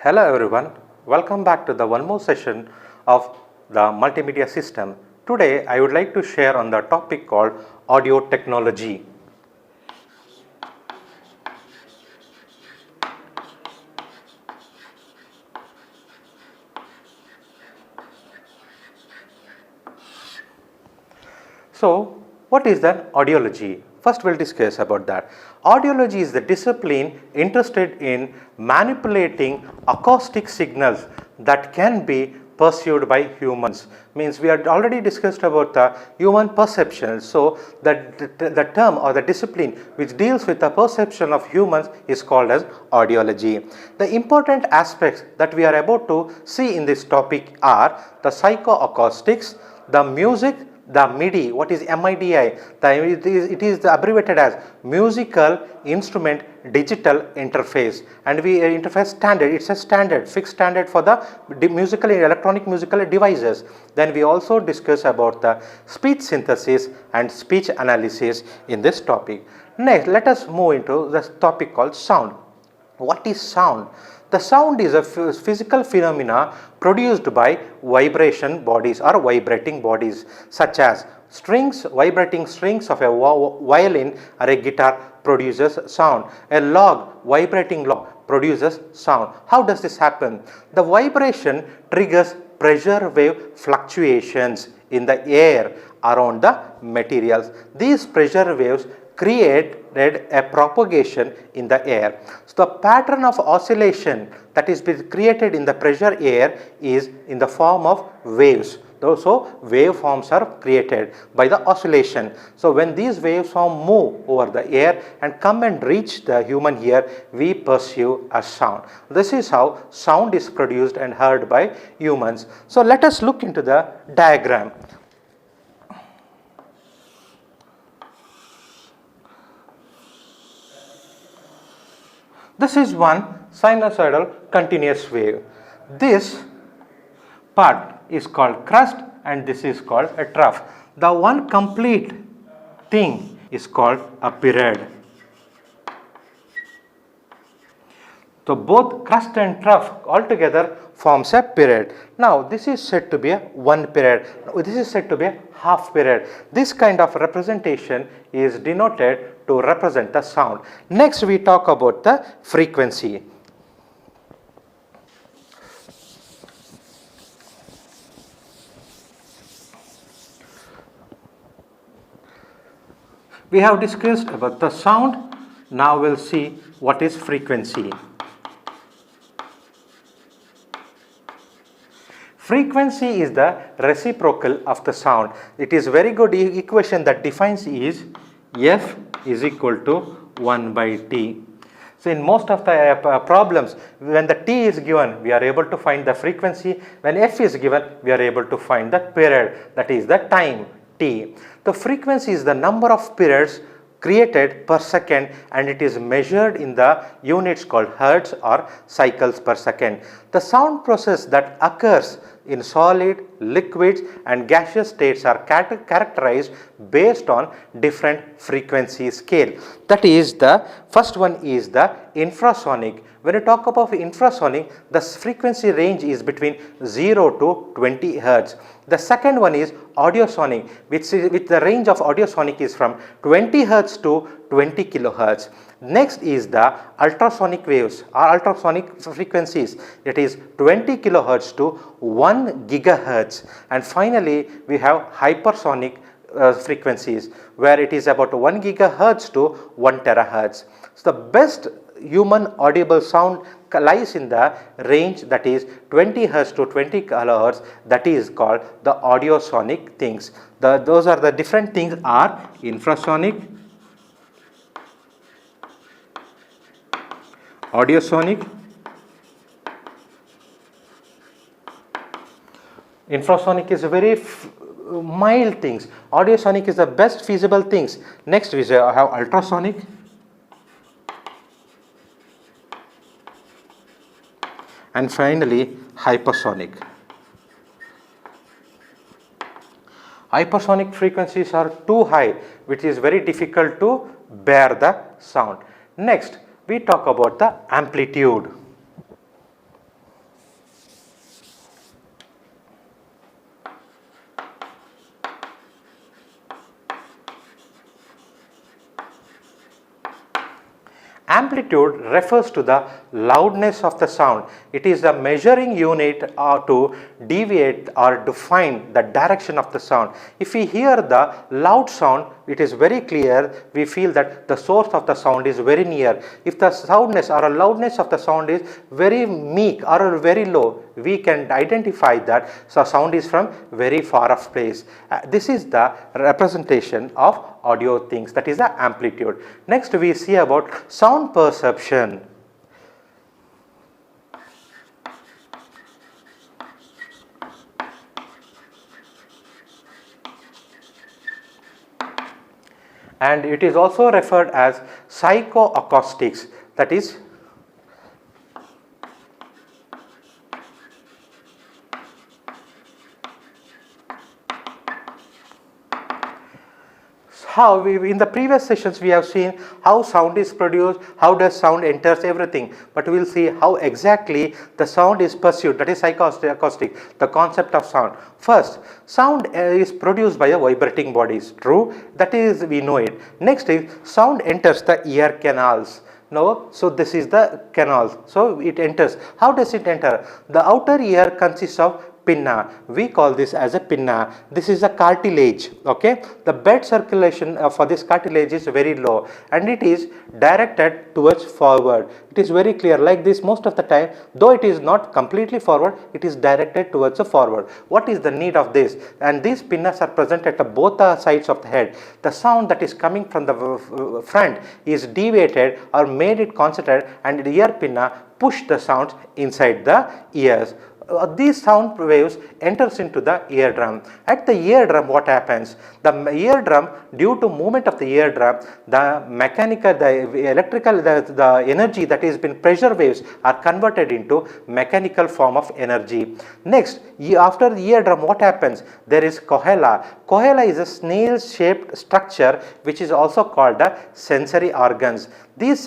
Hello everyone, welcome back to the one more session of the multimedia system. Today I would like to share on the topic called audio technology. So, what is that audiology? First we will discuss about that. Audiology is the discipline interested in manipulating acoustic signals that can be perceived by humans. Means we had already discussed about the human perception. So, the term or the discipline which deals with the perception of humans is called as audiology. The important aspects that we are about to see in this topic are the psychoacoustics, the music, the MIDI. What is MIDI? It is abbreviated as musical instrument digital interface, and we interface standard. It's a standard, fixed standard for the electronic musical devices. Then we also discuss about the speech synthesis and speech analysis in this topic. Next, let us move into the topic called sound. What is sound? The sound is a physical phenomena produced by vibration bodies or vibrating bodies, such as strings. Vibrating strings of a violin or a guitar produces sound. A log, vibrating log produces sound. How does this happen? The vibration triggers pressure wave fluctuations in the air around the materials. These pressure waves created a propagation in the air. So, the pattern of oscillation that is created in the pressure air is in the form of waves. So, waveforms are created by the oscillation. So, when these waveforms move over the air and come and reach the human ear, we perceive a sound. This is how sound is produced and heard by humans. So, let us look into the diagram. This is one sinusoidal continuous wave. This part is called crest and this is called a trough. The one complete thing is called a period. So, both crest and trough altogether forms a period. Now, this is said to be a one period. This is said to be a half period. This kind of representation is denoted to represent the sound. Next, we talk about the frequency. We have discussed about the sound. Now, we will see what is frequency. Frequency is the reciprocal of the sound. It is very good equation that defines is F is equal to 1 by T. So, in most of the problems, when the T is given, we are able to find the frequency. When F is given, we are able to find the period, that is the time T. The frequency is the number of periods created per second, and it is measured in the units called hertz or cycles per second. The sound process that occurs in solid, liquids and gaseous states are characterized based on different frequency scale. That is, the first one is the infrasonic. When you talk about infrasonic, the frequency range is between 0 to 20 hertz. The second one is audiosonic, which the range of audiosonic is from 20 hertz to 20 kilohertz. Next is the ultrasonic waves or ultrasonic frequencies, it is 20 kilohertz to 1 gigahertz. And finally, we have hypersonic frequencies, where it is about 1 gigahertz to 1 terahertz. So, the best human audible sound lies in the range that is 20 hertz to 20 kilohertz, that is called the audiosonic things. Those are the different things are infrasonic, audiosonic, infrasonic is a very mild things, audiosonic is the best feasible things. Next we have ultrasonic, and finally hypersonic. Hypersonic frequencies are too high, which is very difficult to bear the sound. Next, we talk about the amplitude. Amplitude refers to the loudness of the sound. It is a measuring unit to deviate or define the direction of the sound. If we hear the loud sound, it is very clear, we feel that the source of the sound is very near. If the soundness or a loudness of the sound is very meek or very low, we can identify that the sound is from very far off place. This is the representation of audio things, that is the amplitude. Next we see about sound perception. And it is also referred as psychoacoustics, that is how in the previous sessions we have seen how sound is produced, how does sound enters everything, but we will see how exactly the sound is pursued, that is psychoacoustic, the concept of sound. First, sound is produced by a vibrating bodies, true, that is we know it. Next is sound enters the ear canals. No, so this is the canals, so it enters. How does it enter? The outer ear consists of pinna, we call this as a pinna. This is a cartilage, okay. The blood circulation for this cartilage is very low and it is directed towards forward. It is very clear like this most of the time, though it is not completely forward, it is directed towards the forward. What is the need of this? And these pinnas are present at both the sides of the head. The sound that is coming from the front is deviated or made it concentrated, and the ear pinna push the sounds inside the ears. These sound waves enters into the eardrum. At the eardrum, what happens? The eardrum, due to movement of the eardrum, the mechanical, the electrical, the energy that has been pressure waves are converted into mechanical form of energy. Next, after the eardrum, what happens? There is cohela. Cohela is a snail-shaped structure which is also called the sensory organs. These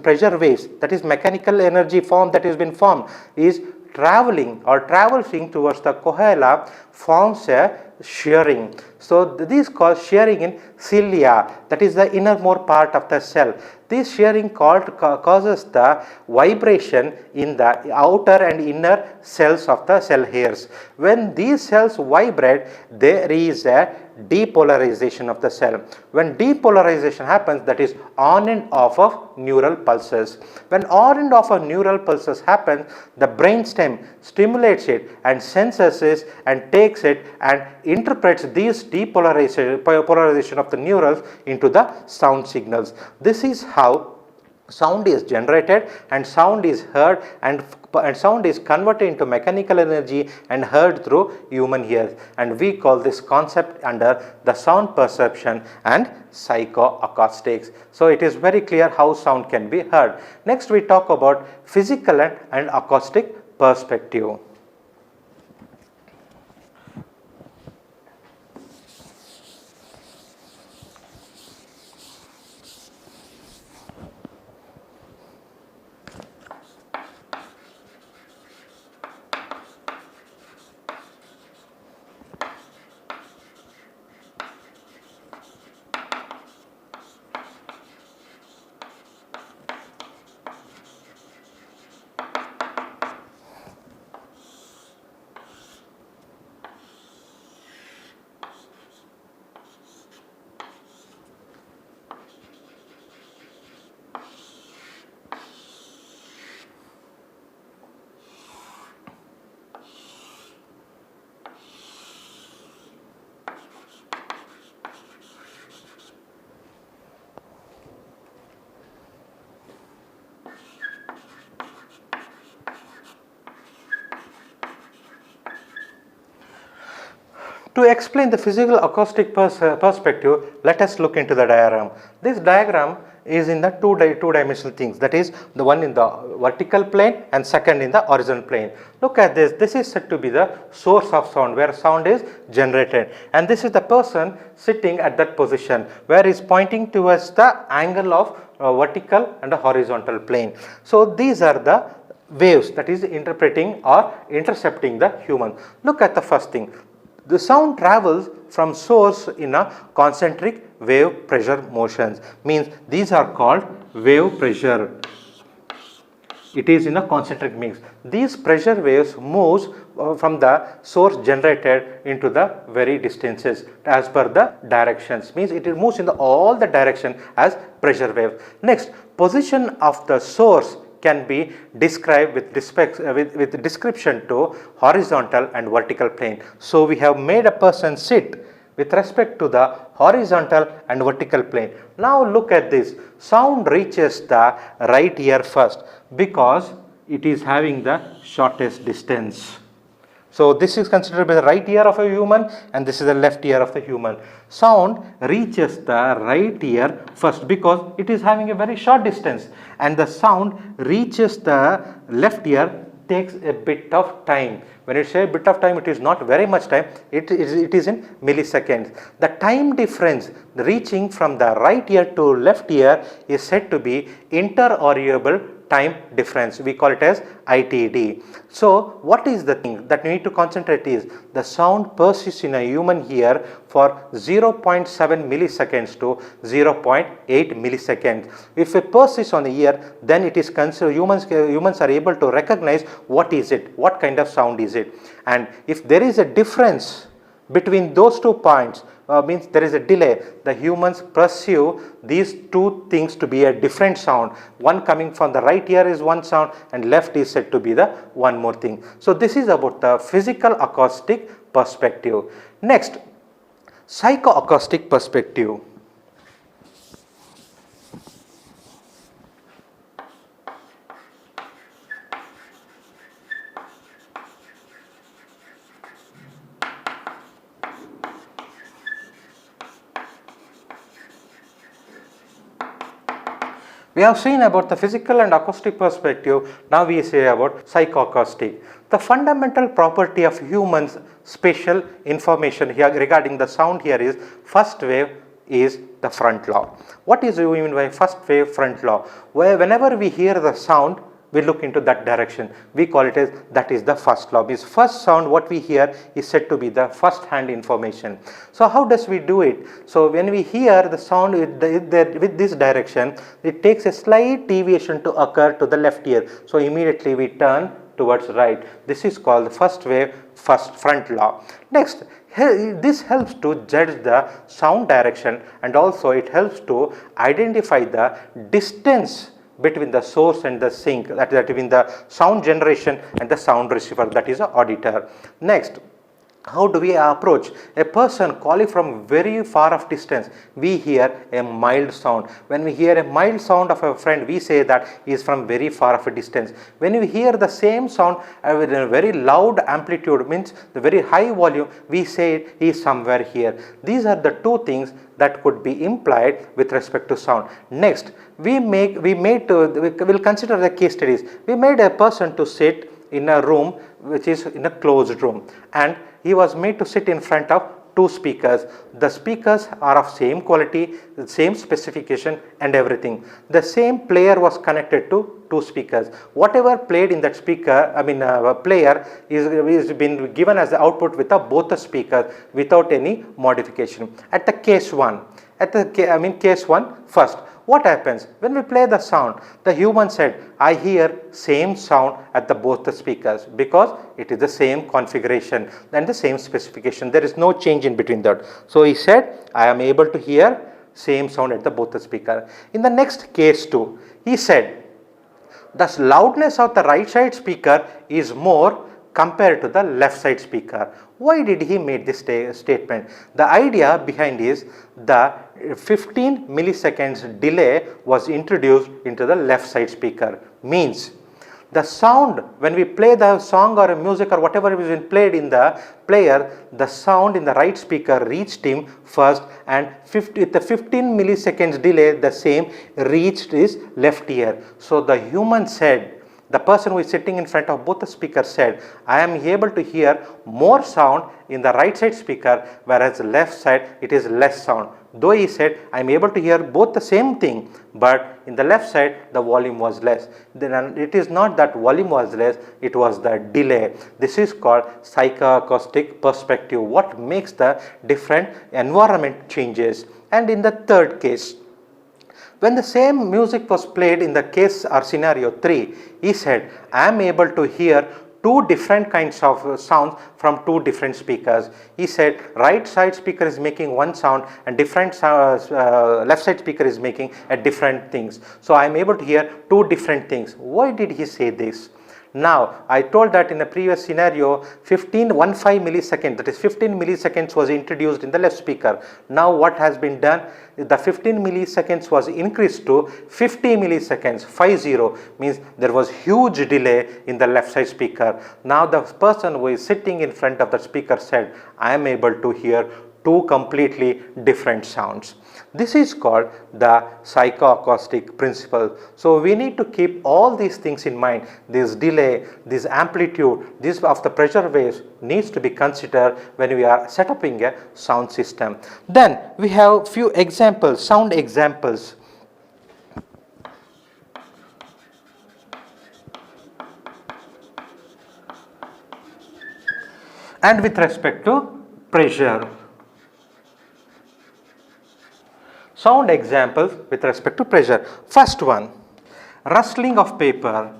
pressure waves, that is mechanical energy form that has been formed, is traversing towards the cohela, forms a shearing. So this is called shearing in cilia, that is the innermost part of the cell. This shearing causes the vibration in the outer and inner cells of the cell hairs. When these cells vibrate, there is a depolarization of the cell. When depolarization happens, that is on and off of neural pulses. When on and off of neural pulses happen, the brainstem stimulates it and senses it and takes it and interprets these depolarization of the neurons into the sound signals. This is how sound is generated and sound is heard, and sound is converted into mechanical energy and heard through human ears, and we call this concept under the sound perception and psychoacoustics. So it is very clear how sound can be heard. Next we talk about physical and acoustic perspective. To explain the physical acoustic perspective, let us look into the diagram. This diagram is in the two-dimensional things, that is the one in the vertical plane and second in the horizontal plane. Look at this. This is said to be the source of sound, where sound is generated, and this is the person sitting at that position where he is pointing towards the angle of vertical and the horizontal plane. So these are the waves that is interpreting or intercepting the human. Look at the first thing. The sound travels from source in a concentric wave pressure motions, means these are called wave pressure. It is in a concentric mix. These pressure waves moves from the source generated into the very distances as per the directions, means it moves in all the direction as pressure wave. Next, position of the source can be described with description to horizontal and vertical plane. So we have made a person sit with respect to the horizontal and vertical plane. Now look at this, sound reaches the right ear first because it is having the shortest distance. So this is considered by the right ear of a human and this is the left ear of the human. Sound reaches the right ear first because it is having a very short distance, and the sound reaches the left ear takes a bit of time. When you say a bit of time, it is not very much time, it is in milliseconds. The time difference reaching from the right ear to left ear is said to be interaudible time difference. We call it as ITD. So what is the thing that we need to concentrate is the sound persists in a human ear for 0.7 milliseconds to 0.8 milliseconds. If it persists on the ear, then it is considered humans are able to recognize what is it, what kind of sound is it. And if there is a difference between those 2 points, means there is a delay, the humans perceive these two things to be a different sound. One coming from the right ear is one sound and left is said to be the one more thing. So this is about the physical acoustic perspective. Next, psychoacoustic perspective. We have seen about the physical and acoustic perspective, now we say about psychoacoustic. The fundamental property of humans' spatial information here regarding the sound here is first wave is the front law. What is we mean by first wave front law? Where whenever we hear the sound, we look into that direction. We call it as that is the first law. Means first sound what we hear is said to be the first hand information. So how does we do it? So when we hear the sound with this direction, it takes a slight deviation to occur to the left ear. So immediately we turn towards right. This is called the first wave front law. Next, this helps to judge the sound direction, and also it helps to identify the distance between the source and the sink, that between the sound generation and the sound receiver, that is the auditor. Next, how do we approach a person calling from very far off distance? We hear a mild sound. When we hear a mild sound of a friend, we say that he is from very far off a distance. When we hear the same sound with a very loud amplitude, means the very high volume, we say he is somewhere here. These are the two things that could be implied with respect to sound. Next, we will consider the case studies. We made a person to sit in a room which is in a closed room, and he was made to sit in front of two speakers. The speakers are of same quality, same specification and everything. The same player was connected to two speakers. Whatever played in that speaker, player is been given as the output with both the speakers without any modification. At the case 1, case 1 first. What happens when we play the sound? The human said, I hear same sound at both the speakers because it is the same configuration and the same specification. There is no change in between that. So he said, I am able to hear same sound at both the speaker. In the next case 2, he said, the loudness of the right side speaker is more compared to the left side speaker. Why did he make this statement? The idea behind is the 15 milliseconds delay was introduced into the left side speaker. Means the sound, when we play the song or music or whatever is been played in the player, the sound in the right speaker reached him first, and with the 15 milliseconds delay, the same reached his left ear. So the human said, the person who is sitting in front of both the speakers said, I am able to hear more sound in the right side speaker, whereas left side it is less sound. though he said I am able to hear both the same thing, but in the left side the volume was less. Then it is not that volume was less, it was the delay. This is called psychoacoustic perspective, what makes the different environment changes. And in the third case, when the same music was played in the case or scenario 3, he said I am able to hear two different kinds of sounds from two different speakers. He said right side speaker is making one sound and left side speaker is making a different things. So I am able to hear two different things. Why did he say this? Now, I told that in the previous scenario 15 milliseconds, that is 15 milliseconds was introduced in the left speaker. Now what has been done? The 15 milliseconds was increased to 50 milliseconds, 50 means there was huge delay in the left side speaker. Now the person who is sitting in front of the speaker said, I am able to hear two completely different sounds. This is called the psychoacoustic principle. So we need to keep all these things in mind. This delay, this amplitude, this of the pressure waves needs to be considered when we are setting a sound system. Then we have few examples, sound examples. And with respect to pressure. Sound examples with respect to pressure. First one, rustling of paper.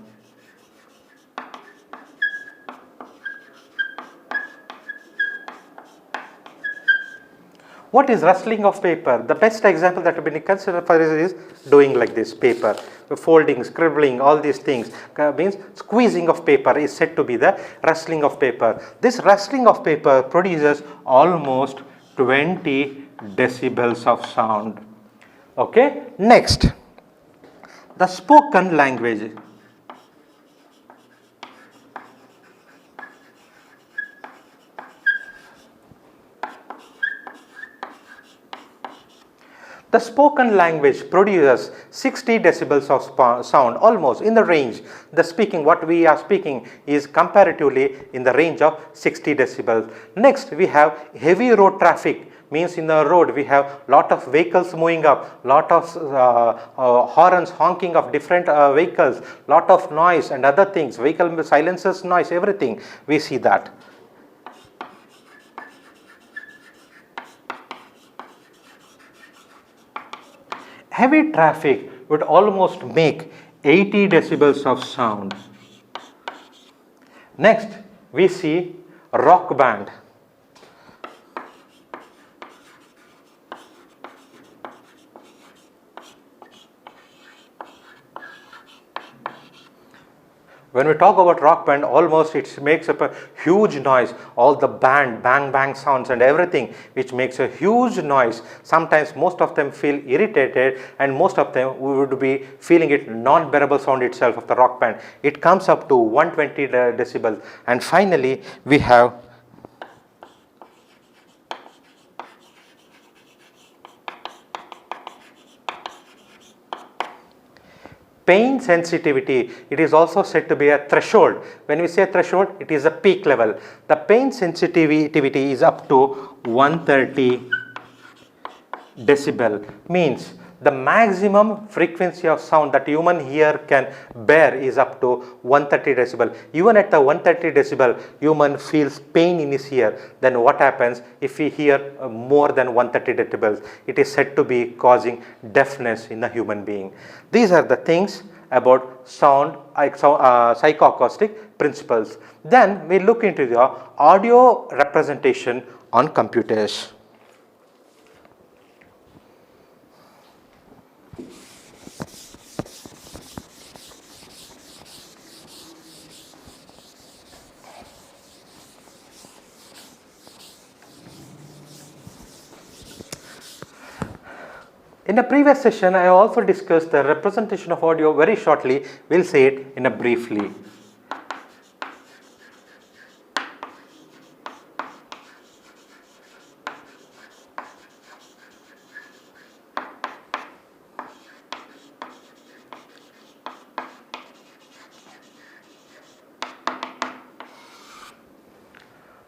What is rustling of paper? The best example that have been considered for this is doing like this paper, folding, scribbling, all these things means squeezing of paper is said to be the rustling of paper. This rustling of paper produces almost 20 decibels of sound. Okay. Next, the spoken language. The spoken language produces 60 decibels of sound, almost in the range. The speaking, what we are speaking is comparatively in the range of 60 decibels. Next, we have heavy road traffic. Means in the road we have lot of vehicles moving up, lot of horns honking of different vehicles, lot of noise and other things, vehicle silencers, noise, everything we see that. Heavy traffic would almost make 80 decibels of sound. Next, we see rock band. When we talk about rock band, almost it makes up a huge noise, all the band, bang bang sounds and everything which makes a huge noise. Sometimes most of them feel irritated and most of them would be feeling it non-bearable sound itself of the rock band. It comes up to 120 decibels. And finally, we have pain sensitivity. It is also said to be a threshold. When we say threshold, it is a peak level. The pain sensitivity is up to 130 decibel. Means the maximum frequency of sound that human ear can bear is up to 130 decibel. Even at the 130 decibel, human feels pain in his ear. Then what happens if we hear more than 130 decibels? It is said to be causing deafness in the human being. These are the things about sound, psychoacoustic principles. Then we look into the audio representation on computers. In the previous session, I also discussed the representation of audio very shortly. We will say it in a briefly.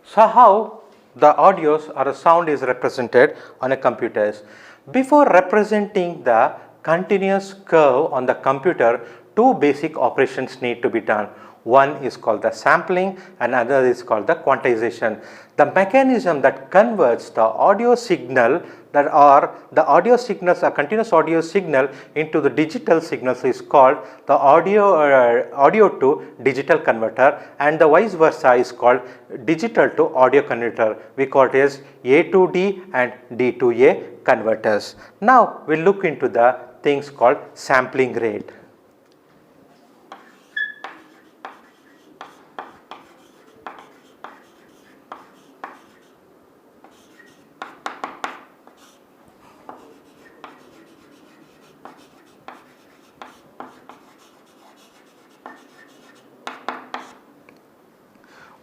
So how the audios or a sound is represented on a computers? Before representing the continuous curve on the computer, two basic operations need to be done. One is called the sampling and another is called the quantization. The mechanism that converts the audio signal that are the audio signals, a continuous audio signal into the digital signals is called the audio to digital converter, and the vice versa is called digital to audio converter. We call it as A to D and D to A converters. Now we will look into the things called sampling rate.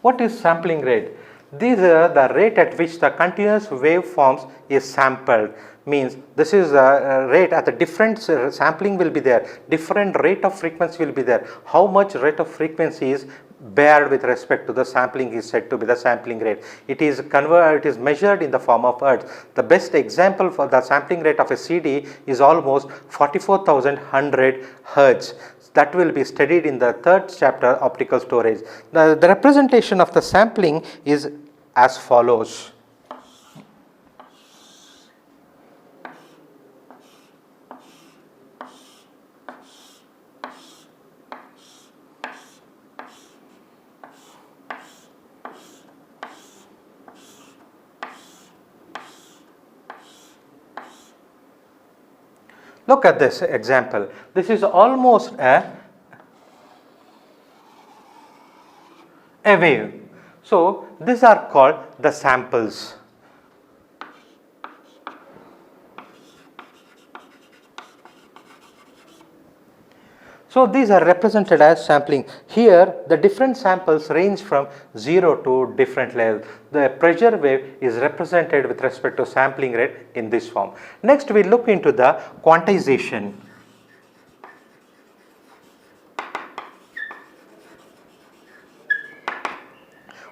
What is sampling rate? These are the rate at which the continuous waveforms is sampled. Means this is a rate at the different sampling will be there, different rate of frequency will be there. How much rate of frequency is bared with respect to the sampling is said to be the sampling rate. It is measured in the form of hertz. The best example for the sampling rate of a CD is almost 44,100 hertz. That will be studied in the third chapter, optical storage. The representation of the sampling is as follows. Look at this example. This is almost a wave. So these are called the samples. So these are represented as sampling. Here the different samples range from 0 to different levels. The pressure wave is represented with respect to sampling rate in this form. Next we look into the quantization.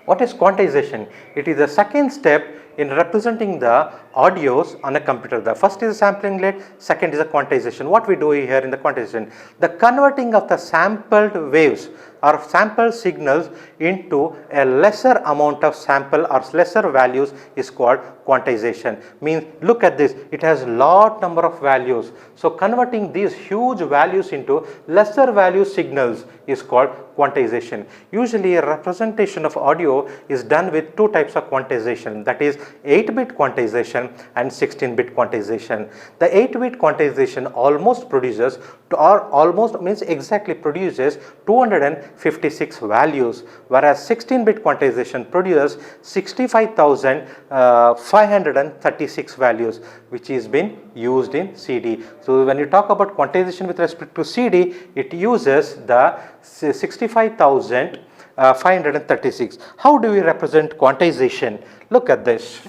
What is quantization? It is the second step in representing the audios on a computer. The first is sampling rate, second is a quantization. What we do here in the quantization, the converting of the sampled waves or sample signals into a lesser amount of sample or lesser values is called quantization. Means look at this, it has lot number of values. So converting these huge values into lesser value signals is called quantization. Usually a representation of audio is done with two types of quantization, that is 8-bit quantization and 16-bit quantization. The 8-bit quantization almost produces or almost means exactly produces 256 values, whereas 16-bit quantization produces 65,536 values, which is been used in CD. So when you talk about quantization with respect to CD, it uses the 65,536. How do we represent quantization? Look at this.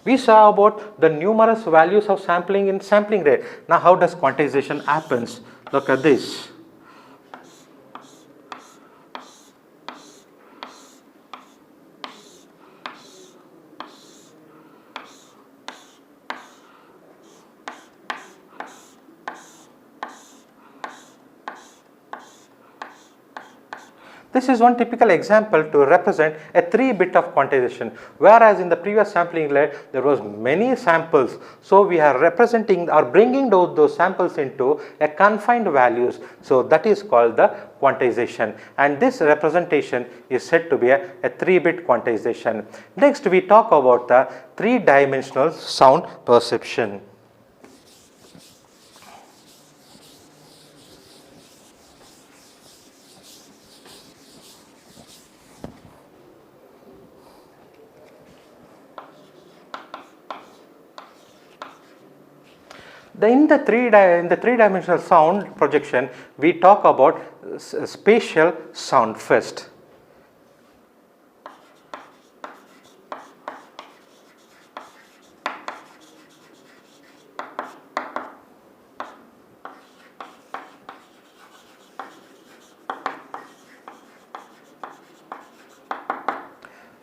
We saw about the numerous values of sampling in sampling rate. Now how does quantization happens? Look at this. This is one typical example to represent a 3-bit of quantization, whereas in the previous sampling rate there was many samples. So we are representing or bringing those samples into a confined values. So that is called the quantization, and this representation is said to be a 3-bit quantization. Next we talk about the 3-dimensional sound perception. In the three-dimensional sound projection, we talk about spatial sound first.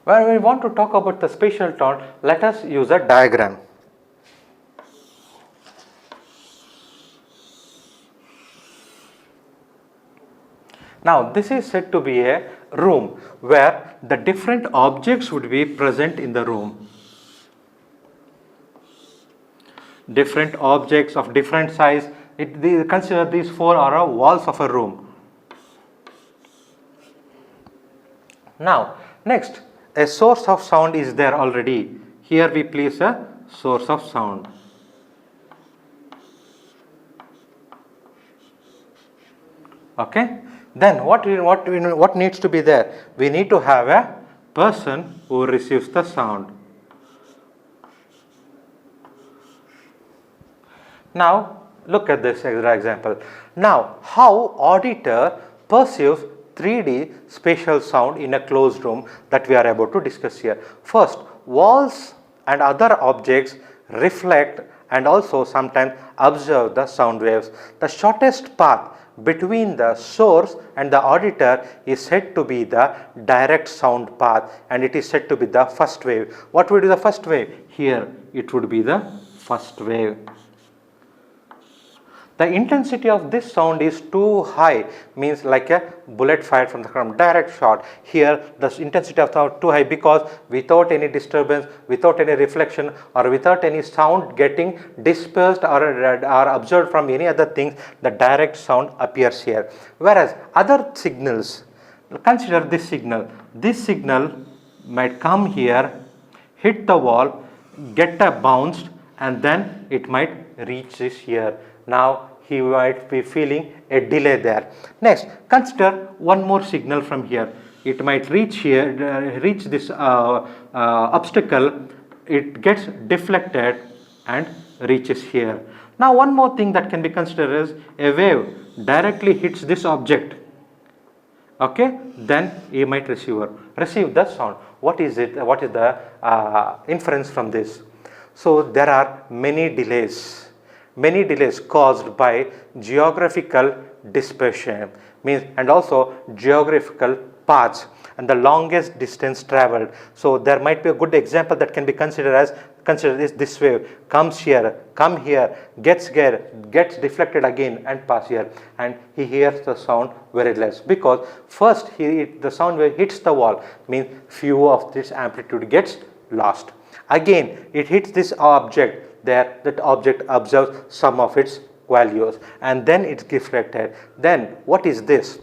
When we want to talk about the spatial tone, let us use a diagram. Now this is said to be a room where the different objects would be present in the room. Different objects of different size. Consider these four are walls of a room. Now next, a source of sound is there already. Here we place a source of sound. Okay. Then what needs to be there? We need to have a person who receives the sound. Now look at this example. Now how auditor perceives 3D spatial sound in a closed room that we are about to discuss here. First, walls and other objects reflect and also sometimes observe the sound waves. The shortest path between the source and the auditor is said to be the direct sound path, and it is said to be the first wave. What would be the first wave? Here it would be the first wave. The intensity of this sound is too high, means like a bullet fired from the direct shot. Here the intensity of sound too high because without any disturbance, without any reflection or without any sound getting dispersed or observed from any other things, the direct sound appears here. Whereas other signals, consider this signal might come here, hit the wall, get a bounced, and then it might reach this here. Now he might be feeling a delay there. Next, consider one more signal from here. It might reach here, reach this obstacle, it gets deflected and reaches here. Now one more thing that can be considered is a wave directly hits this object. Okay, then he might receive the sound. What is it? What is the inference from this? So there are many delays caused by geographical dispersion, means, and also geographical paths and the longest distance traveled. So there might be a good example that can be considered this wave comes here, come here, gets deflected again and pass here, and he hears the sound very less because first the sound wave hits the wall, means few of this amplitude gets lost. Again it hits this object. There that object observes some of its values and then it's deflected. Then what is this?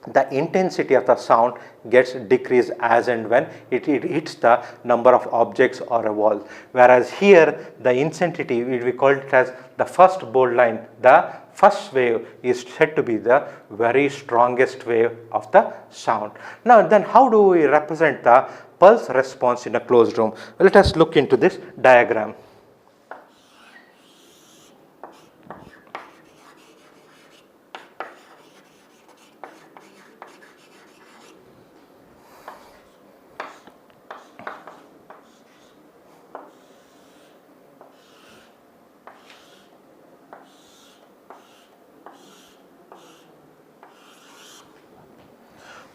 The intensity of the sound gets decreased as and when it hits the number of objects or a wall. Whereas here the intensity, we call it as the first bold line. The first wave is said to be the very strongest wave of the sound. Now then how do we represent the pulse response in a closed room? Let us look into this diagram.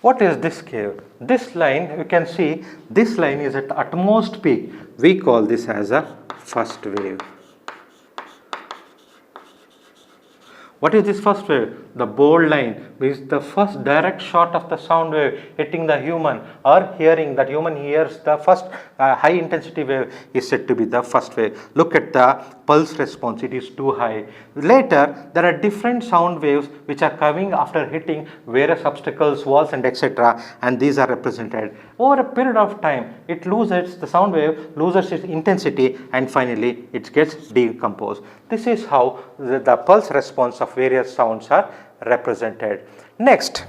What is this curve? This line, you can see this line is at utmost peak. We call this as a first wave. What is this first wave? The bold line is the first direct shot of the sound wave hitting the human or hearing, that human hears the first high intensity wave is said to be the first wave. Look at the pulse response, it is too high. Later there are different sound waves which are coming after hitting various obstacles, walls and etc., and these are represented. Over a period of time the sound wave loses its intensity and finally it gets decomposed. This is how the pulse response of various sounds are represented. Next,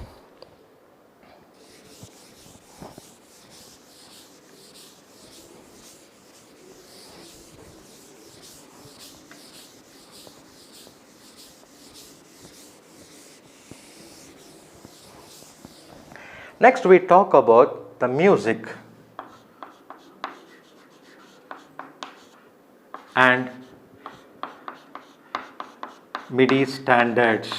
we talk about the music and MIDI standards.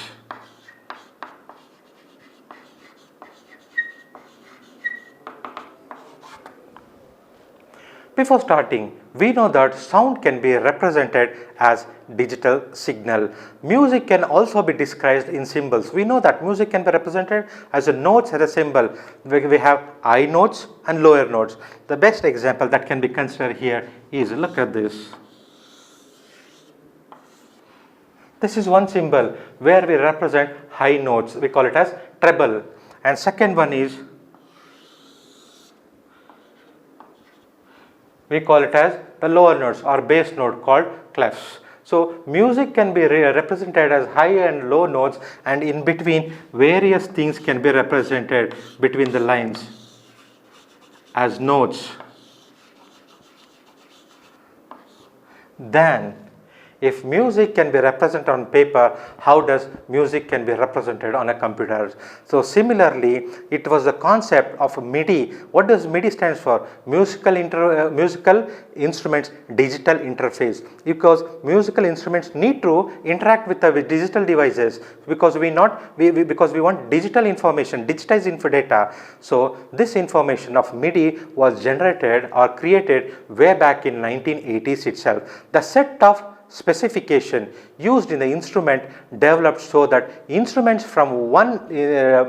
Before starting, we know that sound can be represented as digital signal. Music can also be described in symbols. We know that music can be represented as a notes as a symbol. We have high notes and lower notes. The best example that can be considered here is, look at this. This is one symbol where we represent high notes. We call it as treble. And second one is, we call it as the lower notes or bass note called clefs. So, music can be represented as high and low notes, and in between various things can be represented between the lines as notes. Then, if music can be represented on paper, how does music can be represented on a computer? So similarly, it was the concept of MIDI. What does MIDI stands for? Musical instruments digital interface, because musical instruments need to interact with the digital devices, because we want digital information, digitized info data. So this information of MIDI was generated or created way back in 1980s itself. The set of specification used in the instrument developed so that instruments from one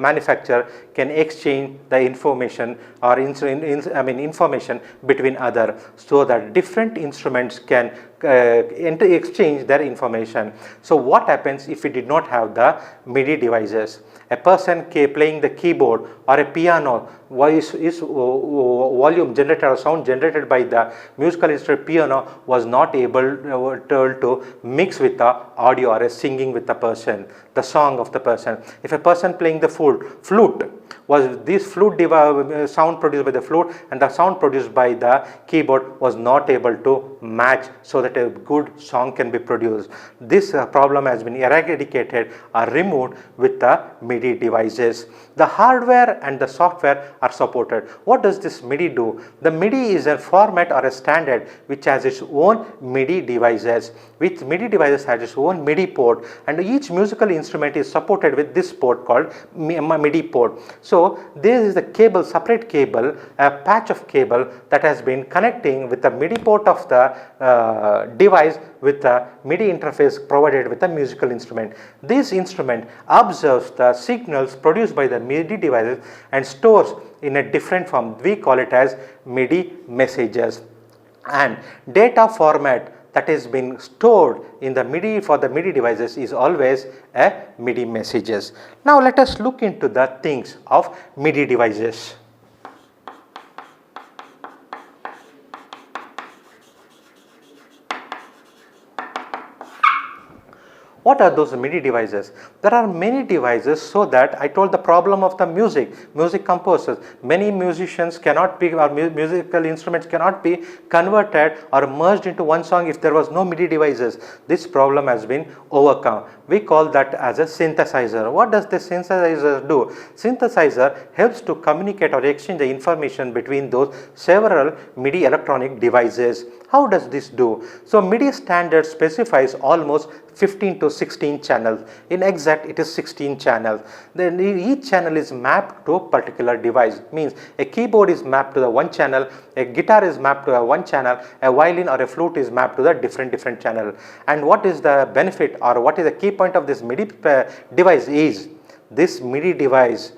manufacturer can exchange the information or information between other, so that different instruments can exchange their information. So what happens if we did not have the MIDI devices? A person playing the keyboard or a piano, volume generated or sound generated by the musical instrument piano was not able to mix with the audio or a singing with the person, the song of the person. If a person playing the flute, was this flute sound produced by the flute and the sound produced by the keyboard was not able to match, so that a good song can be produced. This problem has been eradicated or removed with the MIDI devices. The hardware and the software are supported. What does this MIDI do? The MIDI is a format or a standard which has its own MIDI devices. With MIDI devices has its own MIDI port, and each musical instrument is supported with this port called MIDI port. So this is the cable, separate cable, a patch of cable that has been connecting with the MIDI port of the device with the MIDI interface provided with the musical instrument. This instrument observes the signals produced by the MIDI devices and stores in a different form. We call it as MIDI messages. And data format that is being stored in the MIDI for the MIDI devices is always a MIDI messages. Now let us look into the things of MIDI devices. What are those MIDI devices? There are many devices, so that I told the problem of the music composers. Many musicians cannot be, or musical instruments cannot be converted or merged into one song if there was no MIDI devices. This problem has been overcome. We call that as a synthesizer. What does the synthesizer do? Synthesizer helps to communicate or exchange the information between those several MIDI electronic devices. How does this do? So MIDI standard specifies almost 15 to 16 channels. In exact, it is 16 channels. Then each channel is mapped to a particular device. Means a keyboard is mapped to the one channel, a guitar is mapped to a one channel, a violin or a flute is mapped to the different channel. And what is the benefit, or what is the key point of this MIDI device is, this MIDI device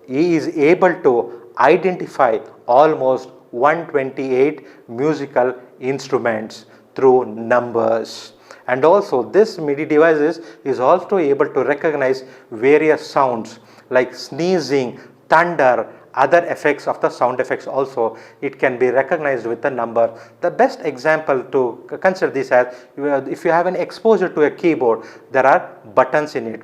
is able to identify almost 128 musical instruments through numbers. And also this MIDI devices is also able to recognize various sounds like sneezing, thunder, other effects of the sound effects also. It can be recognized with the number. The best example to consider this as, if you have an exposure to a keyboard, there are buttons in it.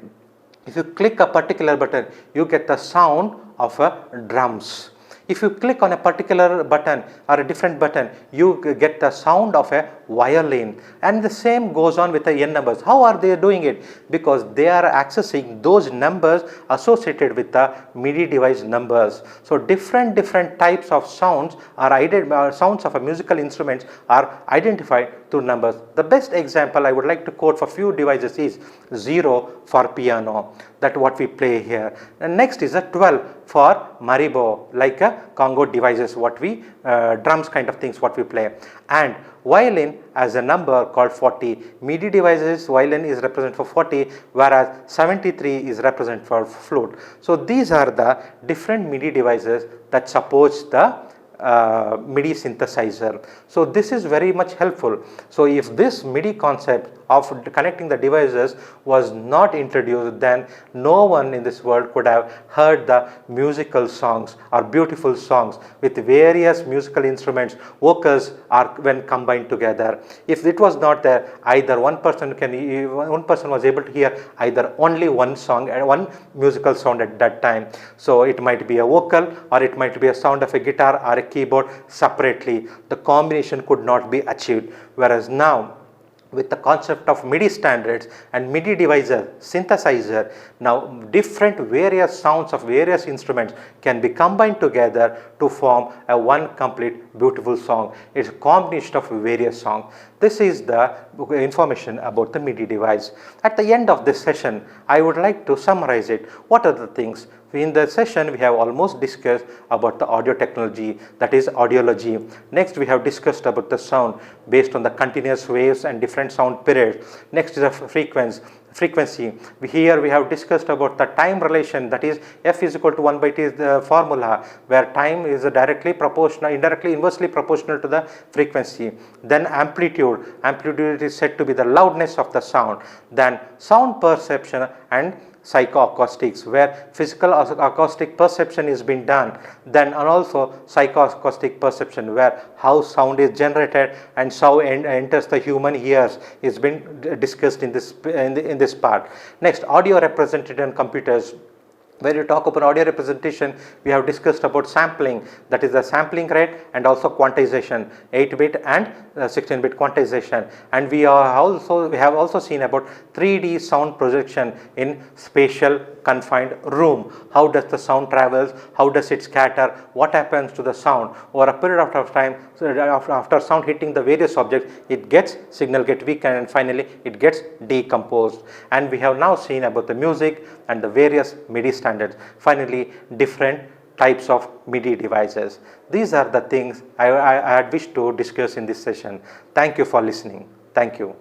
If you click a particular button, you get the sound of a drums. If you click on a particular button or a different button, you get the sound of a violin, and the same goes on with the n numbers. How are they doing it? Because they are accessing those numbers associated with the MIDI device numbers. So different types of sounds are sounds of a musical instruments are identified through numbers. The best example I would like to quote for few devices is 0 for piano, that what we play here, and next is a 12 for marimba, like a Congo devices, what we drums kind of things what we play, and violin as a number called 40. MIDI devices violin is represent for 40, whereas 73 is represent for flute. So these are the different MIDI devices that supports the MIDI synthesizer. So this is very much helpful. So if this MIDI concept of connecting the devices was not introduced, then no one in this world could have heard the musical songs or beautiful songs with various musical instruments, vocals are when combined together. If it was not there, either one person was able to hear either only one song and one musical sound at that time. So it might be a vocal, or it might be a sound of a guitar or a keyboard separately. The combination could not be achieved, whereas now with the concept of MIDI standards and MIDI devices, synthesizer, now different various sounds of various instruments can be combined together to form a one complete beautiful song. It's a combination of various songs. This is the information about the MIDI device. At the end of this session, I would like to summarize it. What are the things? In the session, we have almost discussed about the audio technology, that is audiology. Next, we have discussed about the sound based on the continuous waves and different sound periods. Next is a frequency. Here we have discussed about the time relation, that is F is equal to 1 by T is the formula, where time is directly proportional, indirectly inversely proportional to the frequency. Then amplitude is said to be the loudness of the sound. Then sound perception and psychoacoustics, where physical acoustic perception is being done, then and also psychoacoustic perception, where how sound is generated and how enters the human ears is been discussed in this part. Next, audio represented in computers. When you talk about audio representation, we have discussed about sampling, that is the sampling rate and also quantization, 8-bit and 16-bit quantization. And we have also seen about 3D sound projection in spatial confined room. How does the sound travels? How does it scatter? What happens to the sound over a period of time? So after sound hitting the various objects, signal get weakened, and finally it gets decomposed. And we have now seen about the music and the various MIDI standards. Finally, different types of MIDI devices. These are the things I had wished to discuss in this session. Thank you for listening. Thank you.